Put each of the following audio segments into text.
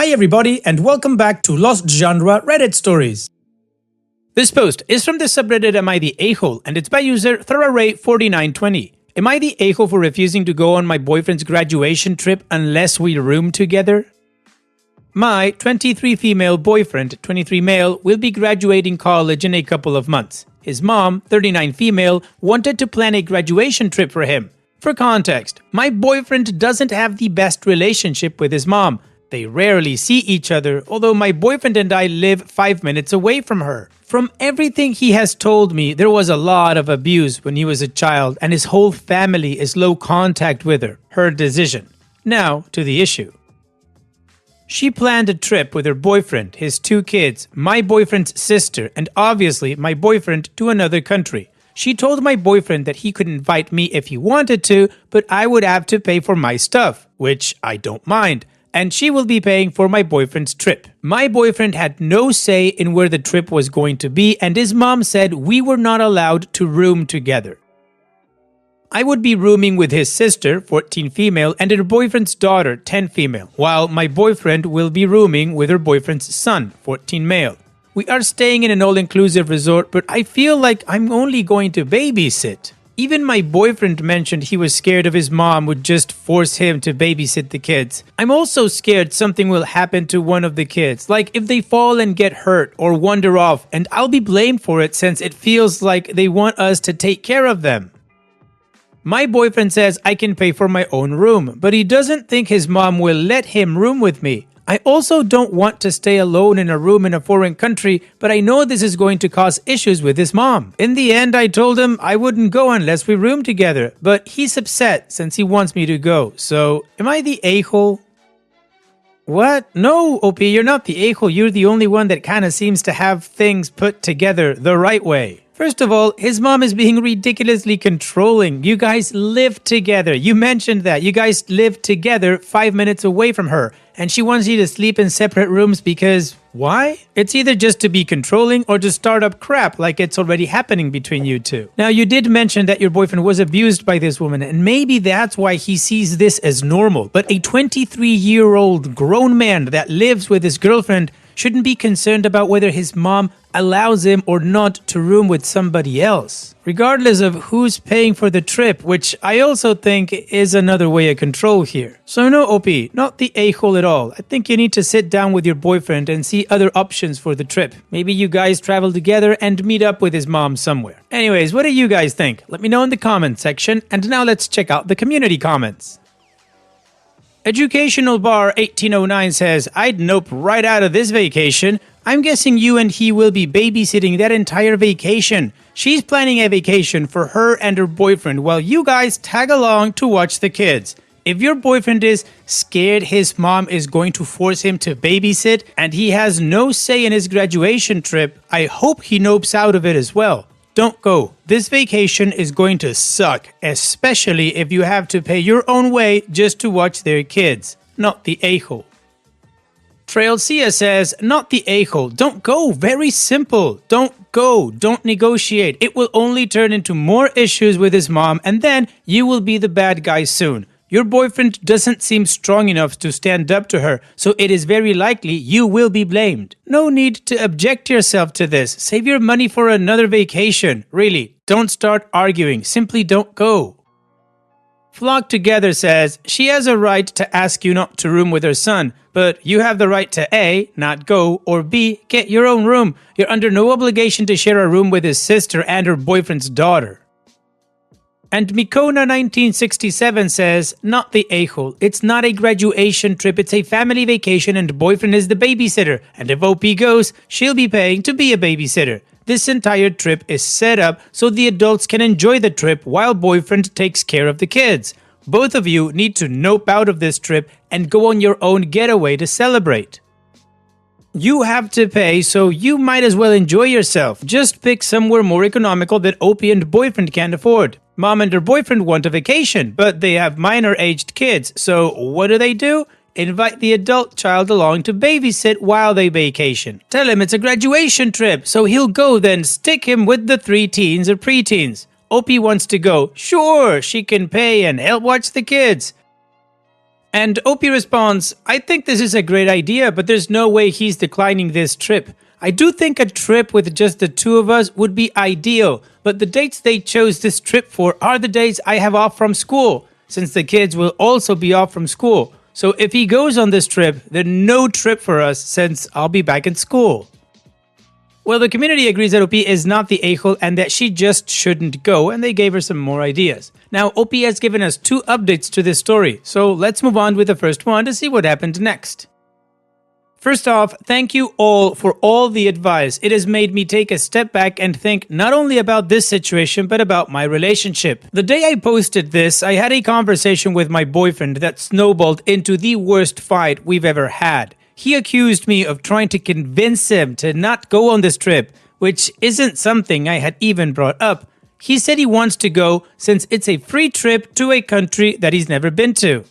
Hi everybody and welcome back to Lost Genre Reddit Stories. This post is from the subreddit Am I the A-hole and it's by user ThorArray4920. Am I the a-hole for refusing to go on my boyfriend's graduation trip unless we room together? My 23 female boyfriend, 23 male, will be graduating college in a couple of months. His mom, 39 female, wanted to plan a graduation trip for him. For context, my boyfriend doesn't have the best relationship with his mom. They rarely see each other, although my boyfriend and I live 5 minutes away from her. From everything he has told me, there was a lot of abuse when he was a child and his whole family is low contact with her. Her decision. Now, to the issue. She planned a trip with her boyfriend, his 2 kids, my boyfriend's sister, and obviously my boyfriend to another country. She told my boyfriend that he could invite me if he wanted to, but I would have to pay for my stuff, which I don't mind. And she will be paying for my boyfriend's trip. My boyfriend had no say in where the trip was going to be, and his mom said we were not allowed to room together. I would be rooming with his sister, 14 female, and her boyfriend's daughter, 10 female, while my boyfriend will be rooming with her boyfriend's son, 14 male. We are staying in an all-inclusive resort, but I feel like I'm only going to babysit. Even my boyfriend mentioned he was scared of his mom would just force him to babysit the kids. I'm also scared something will happen to one of the kids, like if they fall and get hurt or wander off, and I'll be blamed for it since it feels like they want us to take care of them. My boyfriend says I can pay for my own room, but he doesn't think his mom will let him room with me. I also don't want to stay alone in a room in a foreign country, but I know this is going to cause issues with his mom. In the end, I told him I wouldn't go unless we room together, but he's upset since he wants me to go. So, am I the a-hole? What? No, OP, you're not the a-hole. You're the only one that kind of seems to have things put together the right way. First of all, his mom is being ridiculously controlling. You guys live together. You mentioned that. You guys live together 5 minutes away from her. And she wants you to sleep in separate rooms because, why? It's either just to be controlling or to start up crap like it's already happening between you two. Now, you did mention that your boyfriend was abused by this woman, and maybe that's why he sees this as normal. But a 23-year-old grown man that lives with his girlfriend shouldn't be concerned about whether his mom allows him or not to room with somebody else, regardless of who's paying for the trip, which I also think is another way of control here. So no, OP, not the a-hole at all. I think you need to sit down with your boyfriend and see other options for the trip. Maybe you guys travel together and meet up with his mom somewhere. Anyways, what do you guys think? Let me know in the comments section, and now let's check out the community comments. Educational Bar 1809 says, I'd nope right out of this vacation. I'm guessing you and he will be babysitting that entire vacation. She's planning a vacation for her and her boyfriend while you guys tag along to watch the kids. If your boyfriend is scared his mom is going to force him to babysit and he has no say in his graduation trip, I hope he nopes out of it as well. Don't go. This vacation is going to suck, especially if you have to pay your own way just to watch their kids. Not the a-hole. Trail Sia says, not the a-hole. Don't go. Very simple. Don't go. Don't negotiate. It will only turn into more issues with his mom and then you will be the bad guy soon. Your boyfriend doesn't seem strong enough to stand up to her, so it is very likely you will be blamed. No need to object yourself to this. Save your money for another vacation. Really, don't start arguing. Simply don't go. Flock Together says, she has a right to ask you not to room with her son, but you have the right to A, not go, or B, get your own room. You're under no obligation to share a room with his sister and her boyfriend's daughter. And Mikona 1967 says, not the a-hole. It's not a graduation trip, it's a family vacation and boyfriend is the babysitter. And if OP goes, she'll be paying to be a babysitter. This entire trip is set up so the adults can enjoy the trip while boyfriend takes care of the kids. Both of you need to nope out of this trip and go on your own getaway to celebrate. You have to pay, so you might as well enjoy yourself. Just pick somewhere more economical that OP and boyfriend can't afford. Mom and her boyfriend want a vacation, but they have minor-aged kids, so what do? Invite the adult child along to babysit while they vacation. Tell him it's a graduation trip, so he'll go, then stick him with the 3 teens or preteens. OP wants to go. Sure, she can pay and help watch the kids. And OP responds, I think this is a great idea, but there's no way he's declining this trip. I do think a trip with just the two of us would be ideal, but the dates they chose this trip for are the days I have off from school, since the kids will also be off from school. So if he goes on this trip, then no trip for us since I'll be back in school. Well, the community agrees that OP is not the a-hole and that she just shouldn't go, and they gave her some more ideas. Now, OP has given us 2 updates to this story, so let's move on with the first one to see what happened next. First off, thank you all for all the advice. It has made me take a step back and think not only about this situation, but about my relationship. The day I posted this, I had a conversation with my boyfriend that snowballed into the worst fight we've ever had. He accused me of trying to convince him to not go on this trip, which isn't something I had even brought up. He said he wants to go since it's a free trip to a country that he's never been to.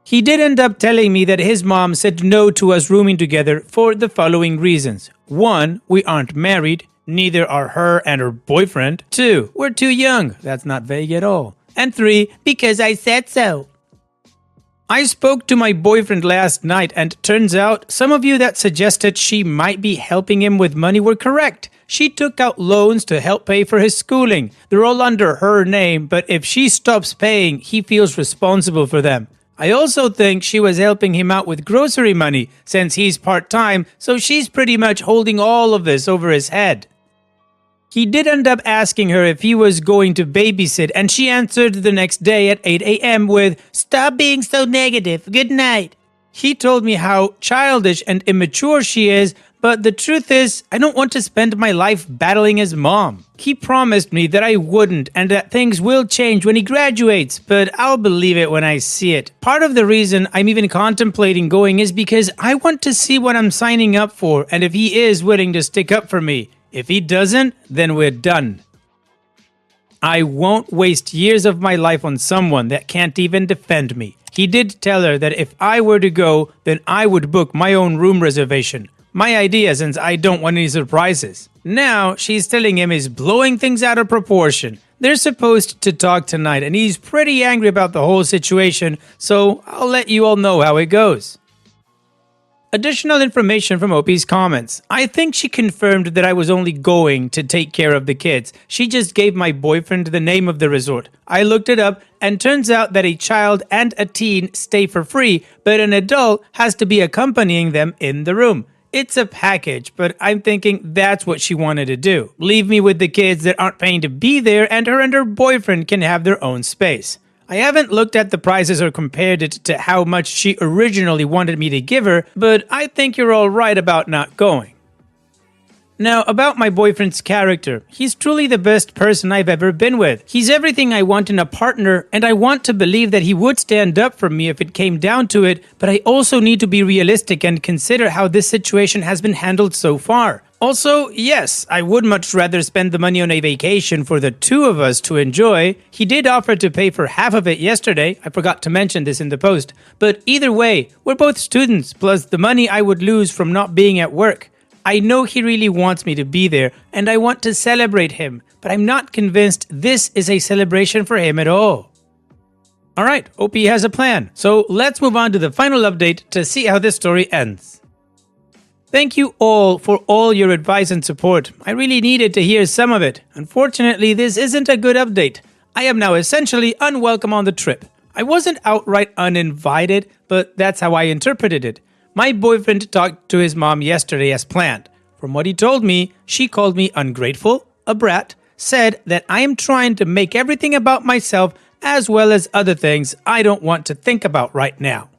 He did end up telling me that his mom said no to us rooming together for the following reasons. 1, we aren't married, neither are her and her boyfriend. 2, we're too young, that's not vague at all. And 3, because I said so. I spoke to my boyfriend last night and turns out some of you that suggested she might be helping him with money were correct. She took out loans to help pay for his schooling. They're all under her name, but if she stops paying, he feels responsible for them. I also think she was helping him out with grocery money since he's part-time, so she's pretty much holding all of this over his head. He did end up asking her if he was going to babysit, and she answered the next day at 8 a.m. with, "Stop being so negative, good night." He told me how childish and immature she is, but the truth is, I don't want to spend my life battling his mom. He promised me that I wouldn't and that things will change when he graduates, but I'll believe it when I see it. Part of the reason I'm even contemplating going is because I want to see what I'm signing up for and if he is willing to stick up for me. If he doesn't, then we're done. I won't waste years of my life on someone that can't even defend me. He did tell her that if I were to go, then I would book my own room reservation. My idea, since I don't want any surprises. Now, she's telling him he's blowing things out of proportion. They're supposed to talk tonight, and he's pretty angry about the whole situation, so I'll let you all know how it goes. Additional information from OP's comments. I think she confirmed that I was only going to take care of the kids. She just gave my boyfriend the name of the resort. I looked it up and turns out that a child and a teen stay for free, but an adult has to be accompanying them in the room. It's a package, but I'm thinking that's what she wanted to do. Leave me with the kids that aren't paying to be there and her boyfriend can have their own space. I haven't looked at the prices or compared it to how much she originally wanted me to give her, but I think you're all right about not going. Now, about my boyfriend's character, he's truly the best person I've ever been with. He's everything I want in a partner, and I want to believe that he would stand up for me if it came down to it, but I also need to be realistic and consider how this situation has been handled so far. Also, yes, I would much rather spend the money on a vacation for the two of us to enjoy. He did offer to pay for half of it yesterday. I forgot to mention this in the post. But either way, we're both students, plus the money I would lose from not being at work. I know he really wants me to be there, and I want to celebrate him, but I'm not convinced this is a celebration for him at all. Alright, OP has a plan, so let's move on to the final update to see how this story ends. Thank you all for all your advice and support. I really needed to hear some of it. Unfortunately, this isn't a good update. I am now essentially unwelcome on the trip. I wasn't outright uninvited, but that's how I interpreted it. My boyfriend talked to his mom yesterday as planned. From what he told me, she called me ungrateful, a brat, said that I am trying to make everything about myself as well as other things I don't want to think about right now.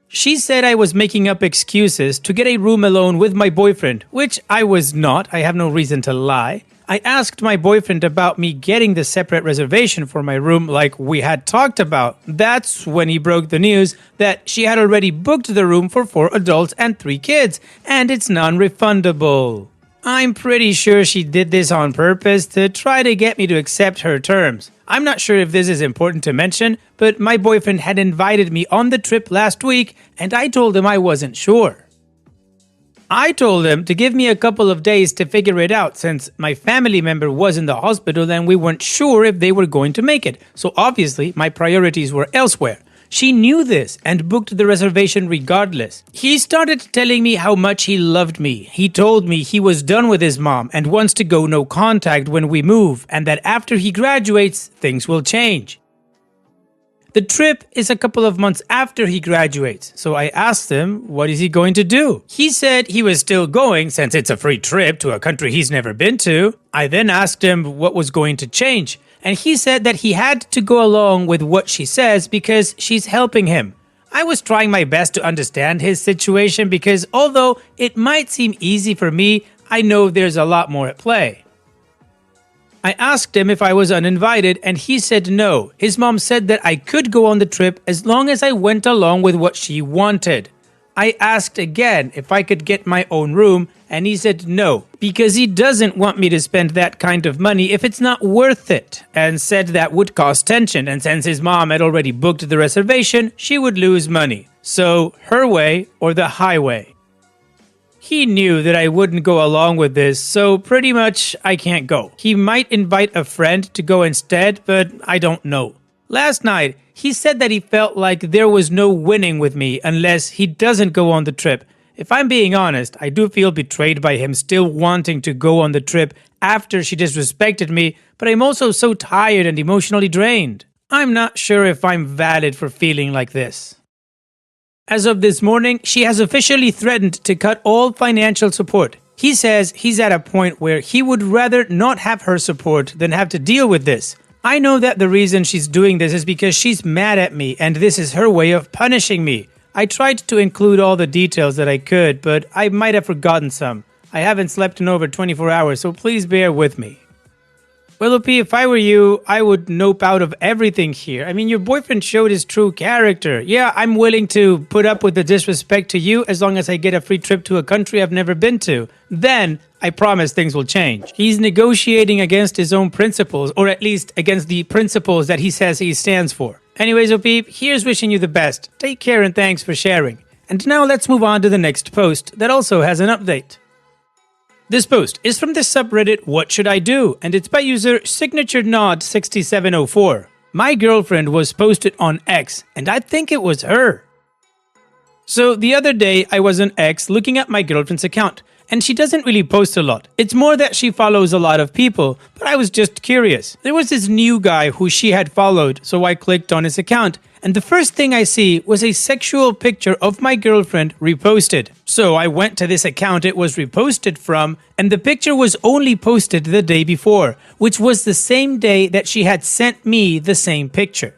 She said I was making up excuses to get a room alone with my boyfriend, which I was not. I have no reason to lie. I asked my boyfriend about me getting the separate reservation for my room like we had talked about. That's when he broke the news that she had already booked the room for 4 adults and 3 kids, and it's non-refundable. I'm pretty sure she did this on purpose to try to get me to accept her terms. I'm not sure if this is important to mention, but my boyfriend had invited me on the trip last week, and I told him I wasn't sure. I told him to give me a couple of days to figure it out since my family member was in the hospital and we weren't sure if they were going to make it, so obviously my priorities were elsewhere. She knew this and booked the reservation regardless. He started telling me how much he loved me. He told me he was done with his mom and wants to go no contact when we move, and that after he graduates, things will change. The trip is a couple of months after he graduates, so I asked him what is he going to do. He said he was still going since it's a free trip to a country he's never been to. I then asked him what was going to change, and he said that he had to go along with what she says because she's helping him. I was trying my best to understand his situation because although it might seem easy for me, I know there's a lot more at play. I asked him if I was uninvited and he said no. His mom said that I could go on the trip as long as I went along with what she wanted. I asked again if I could get my own room and he said no, because he doesn't want me to spend that kind of money if it's not worth it, and said that would cause tension, and since his mom had already booked the reservation, she would lose money. So, her way or the highway. He knew that I wouldn't go along with this, so pretty much I can't go. He might invite a friend to go instead, but I don't know. Last night, he said that he felt like there was no winning with me unless he doesn't go on the trip. If I'm being honest, I do feel betrayed by him still wanting to go on the trip after she disrespected me, but I'm also so tired and emotionally drained. I'm not sure if I'm valid for feeling like this. As of this morning, she has officially threatened to cut all financial support. He says he's at a point where he would rather not have her support than have to deal with this. I know that the reason she's doing this is because she's mad at me and this is her way of punishing me. I tried to include all the details that I could, but I might have forgotten some. I haven't slept in over 24 hours, so please bear with me. Willoughby, if I were you, I would nope out of everything here. I mean, your boyfriend showed his true character. Yeah, I'm willing to put up with the disrespect to you as long as I get a free trip to a country I've never been to. Then, I promise things will change. He's negotiating against his own principles, or at least against the principles that he says he stands for. Anyways, OP, here's wishing you the best. Take care and thanks for sharing. And now let's move on to the next post that also has an update. This post is from the subreddit What Should I Do? And it's by user SignatureNod6704. My girlfriend was posted on X, and I think it was her. So the other day I was on X looking at my girlfriend's account, and she doesn't really post a lot. It's more that she follows a lot of people, but I was just curious. There was this new guy who she had followed, so I clicked on his account, and the first thing I see was a sexual picture of my girlfriend reposted. So I went to this account it was reposted from, and the picture was only posted the day before, which was the same day that she had sent me the same picture.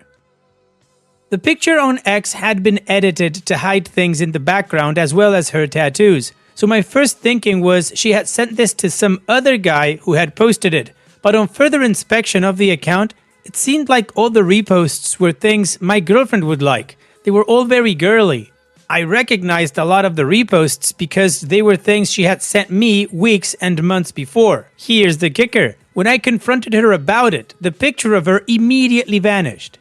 The picture on X had been edited to hide things in the background as well as her tattoos. So my first thinking was she had sent this to some other guy who had posted it. But on further inspection of the account, it seemed like all the reposts were things my girlfriend would like. They were all very girly. I recognized a lot of the reposts because they were things she had sent me weeks and months before. Here's the kicker. When I confronted her about it, the picture of her immediately vanished.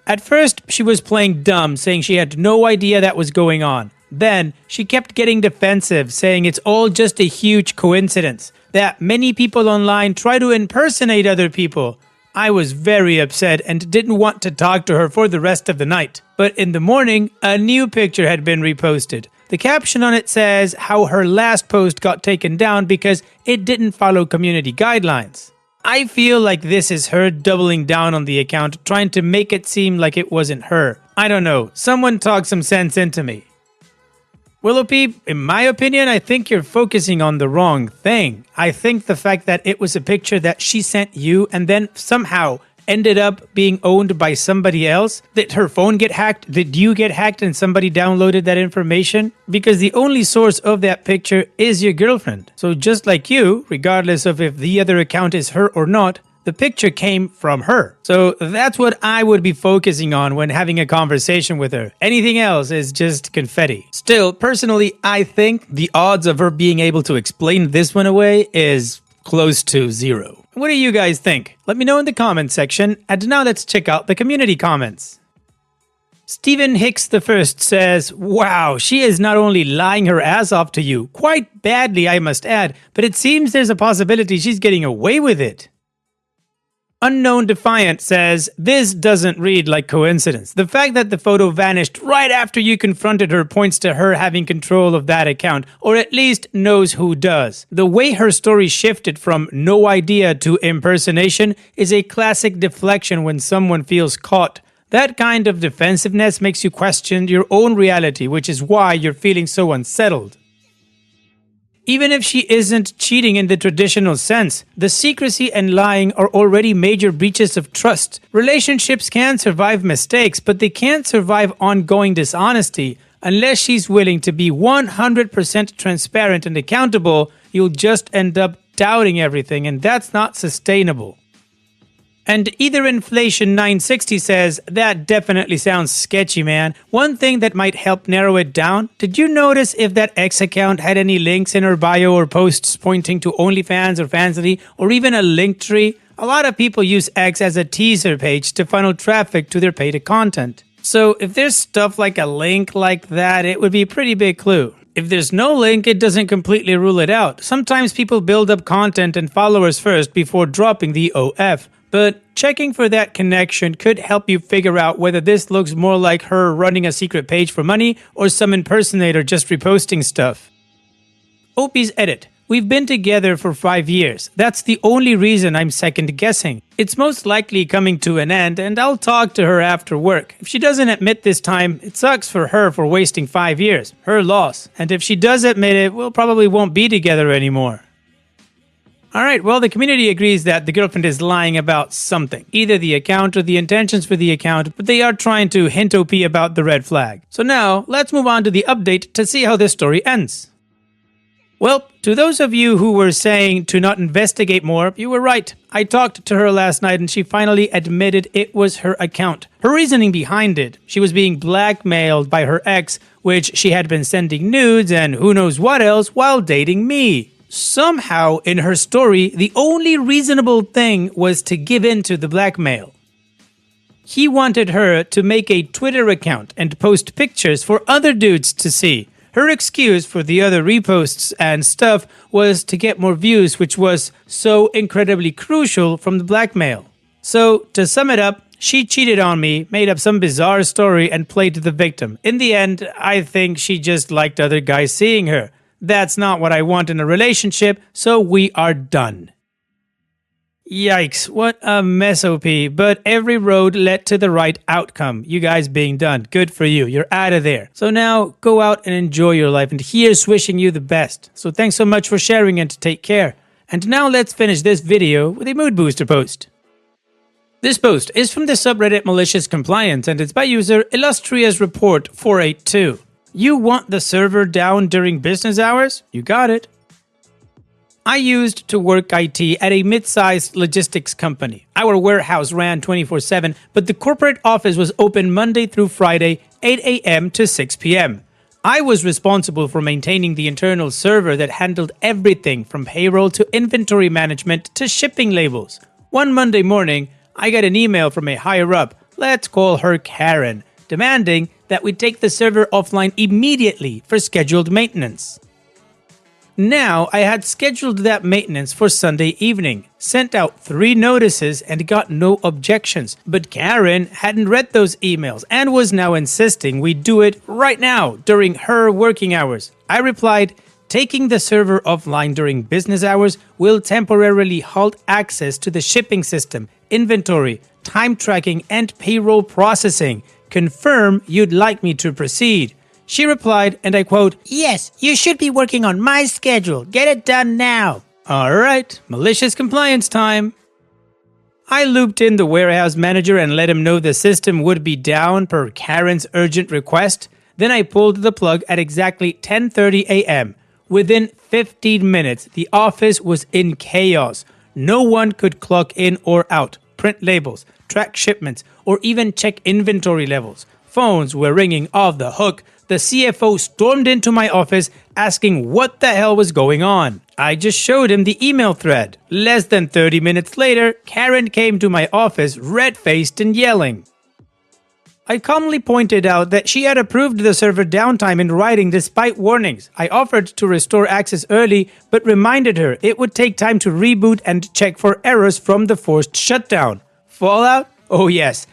At first, she was playing dumb, saying she had no idea that was going on. Then, she kept getting defensive, saying it's all just a huge coincidence, that many people online try to impersonate other people. I was very upset and didn't want to talk to her for the rest of the night. But in the morning, a new picture had been reposted. The caption on it says how her last post got taken down because it didn't follow community guidelines. I feel like this is her doubling down on the account, trying to make it seem like it wasn't her. I don't know, someone talk some sense into me. Willoughby, in my opinion, I think you're focusing on the wrong thing. I think the fact that it was a picture that she sent you and then somehow ended up being owned by somebody else, did her phone get hacked? Did you get hacked and somebody downloaded that information? Because the only source of that picture is your girlfriend. So just like you, regardless of if the other account is her or not, the picture came from her. So that's what I would be focusing on when having a conversation with her. Anything else is just confetti. Still, personally, I think the odds of her being able to explain this one away is close to zero. What do you guys think? Let me know in the comment section. And now let's check out the community comments. Stephen Hicks I says, wow, she is not only lying her ass off to you, quite badly I must add, but it seems there's a possibility she's getting away with it. Unknown Defiant says, this doesn't read like coincidence. The fact that the photo vanished right after you confronted her points to her having control of that account, or at least knows who does. The way her story shifted from no idea to impersonation is a classic deflection when someone feels caught. That kind of defensiveness makes you question your own reality, which is why you're feeling so unsettled. Even if she isn't cheating in the traditional sense, the secrecy and lying are already major breaches of trust. Relationships can survive mistakes, but they can't survive ongoing dishonesty. Unless she's willing to be 100% transparent and accountable, you'll just end up doubting everything, and that's not sustainable. And Either Inflation 960 says, that definitely sounds sketchy, man. One thing that might help narrow it down, did you notice if that X account had any links in her bio or posts pointing to OnlyFans or Fansly or even a link tree? A lot of people use X as a teaser page to funnel traffic to their paid content. So if there's stuff like a link like that, it would be a pretty big clue. If there's no link, it doesn't completely rule it out. Sometimes people build up content and followers first before dropping the OF. But checking for that connection could help you figure out whether this looks more like her running a secret page for money or some impersonator just reposting stuff. Opie's edit. We've been together for 5 years. That's the only reason I'm second guessing. It's most likely coming to an end, and I'll talk to her after work. If she doesn't admit this time, it sucks for her for wasting 5 years. Her loss. And if she does admit it, we'll probably won't be together anymore. Alright, well, the community agrees that the girlfriend is lying about something. Either the account or the intentions for the account, but they are trying to hint OP about the red flag. So now, let's move on to the update to see how this story ends. Well, to those of you who were saying to not investigate more, you were right. I talked to her last night and she finally admitted it was her account. Her reasoning behind it, she was being blackmailed by her ex, which she had been sending nudes and who knows what else while dating me. Somehow, in her story, the only reasonable thing was to give in to the blackmail. He wanted her to make a Twitter account and post pictures for other dudes to see. Her excuse for the other reposts and stuff was to get more views, which was so incredibly crucial from the blackmail. So, to sum it up, she cheated on me, made up some bizarre story, and played the victim. In the end, I think she just liked other guys seeing her. That's not what I want in a relationship, so we are done. Yikes, what a mess, OP, but every road led to the right outcome. You guys being done. Good for you. You're out of there. So now, go out and enjoy your life, and here's wishing you the best. So thanks so much for sharing and take care. And now let's finish this video with a mood booster post. This post is from the subreddit Malicious Compliance, and it's by user Illustrious Report 482. You want the server down during business hours? You got it. I used to work IT at a mid-sized logistics company. Our warehouse ran 24/7, but the corporate office was open Monday through Friday, 8 a.m. to 6 p.m. I was responsible for maintaining the internal server that handled everything from payroll to inventory management to shipping labels. One Monday morning, I got an email from a higher-up, let's call her Karen, demanding that we take the server offline immediately for scheduled maintenance. Now, I had scheduled that maintenance for Sunday evening, sent out 3 notices and got no objections, but Karen hadn't read those emails and was now insisting we do it right now during her working hours. I replied, taking the server offline during business hours will temporarily halt access to the shipping system, inventory, time tracking, and payroll processing. Confirm you'd like me to proceed. She replied, and I quote, yes, you should be working on my schedule. Get it done now. Alright, malicious compliance time. I looped in the warehouse manager and let him know the system would be down per Karen's urgent request. Then I pulled the plug at exactly 10:30 a.m. Within 15 minutes, the office was in chaos. No one could clock in or out, print labels, track shipments, or even check inventory levels. Phones were ringing off the hook. The CFO stormed into my office asking what the hell was going on. I just showed him the email thread. Less than 30 minutes later, Karen came to my office red-faced and yelling. I calmly pointed out that she had approved the server downtime in writing despite warnings. I offered to restore access early, but reminded her it would take time to reboot and check for errors from the forced shutdown. Fallout? Oh yes.